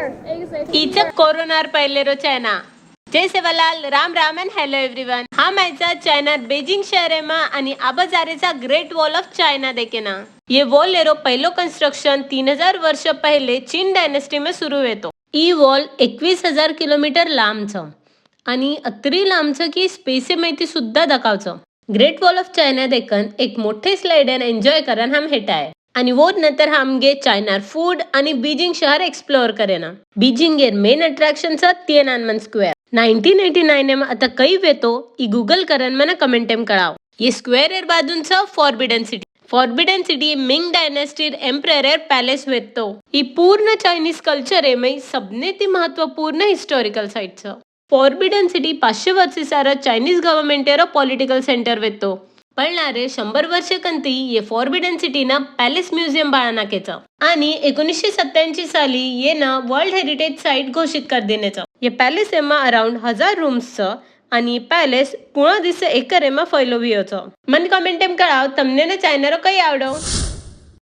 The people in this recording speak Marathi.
इच कोरोनार पहले रो चाइना। जय Sevalal, Ram Ram and hello everyone. हा मायचा चायना बेजिंग शहरेमा आणि आबाजारेचा ग्रेट वॉल ऑफ चायना देखे ना। ये वॉल एरो पहलो कंस्ट्रक्शन 3000 वर्ष पहले चीन डायनेस्टी में सुरू येतो। ई वॉल 21,000 किलोमीटर लांबचं आणि अत्री लांबचं की स्पेस माहिती सुद्धा दाखवचं। ग्रेट वॉल ऑफ चायना देखन एक मोठे स्लाइडर एन्जॉय करन हम हेटा आहे आणि वो नंतर हमगे चायनार फूड आणि बीजिंग शहर एक्सप्लोर करेना। बीजिंग एर मेन अट्रॅक्शन तिएननमेन स्क्वेअर 1989 में आता कई वेतो ई गूगल करन मना कमेंट एम कळाव। ये स्क्वेअर एर बाजूंचा Forbidden City Ming dynasty emperor एर पॅलेस वेतो। ही पूर्ण चायनीज कल्चर एमई सबने ती महत्वपूर्ण हिस्टोरिकल साइट्स। फॉरबिडन सिटी 500 वर्षीसारा चायनीज गव्हर्नमेंट एर पॉलिटिकल सेंटर वेतो। पळणारे 100 वर्ष कंती ये फॉरबिडन सिटी ना पॅलेस म्युझियम बाळनाकेचं आणि 1987 साली ये ना वर्ल्ड हेरिटेज साइट घोषित कर देण्याचं। ये पॅलेस एमा अराउंड 1000 रूम्सचं आणि पॅलेस पूर्ण दिस एकर एमा फैलोवियोचं। मन कमेंट एम कळाव तमने ना चायनारो कई आवडो।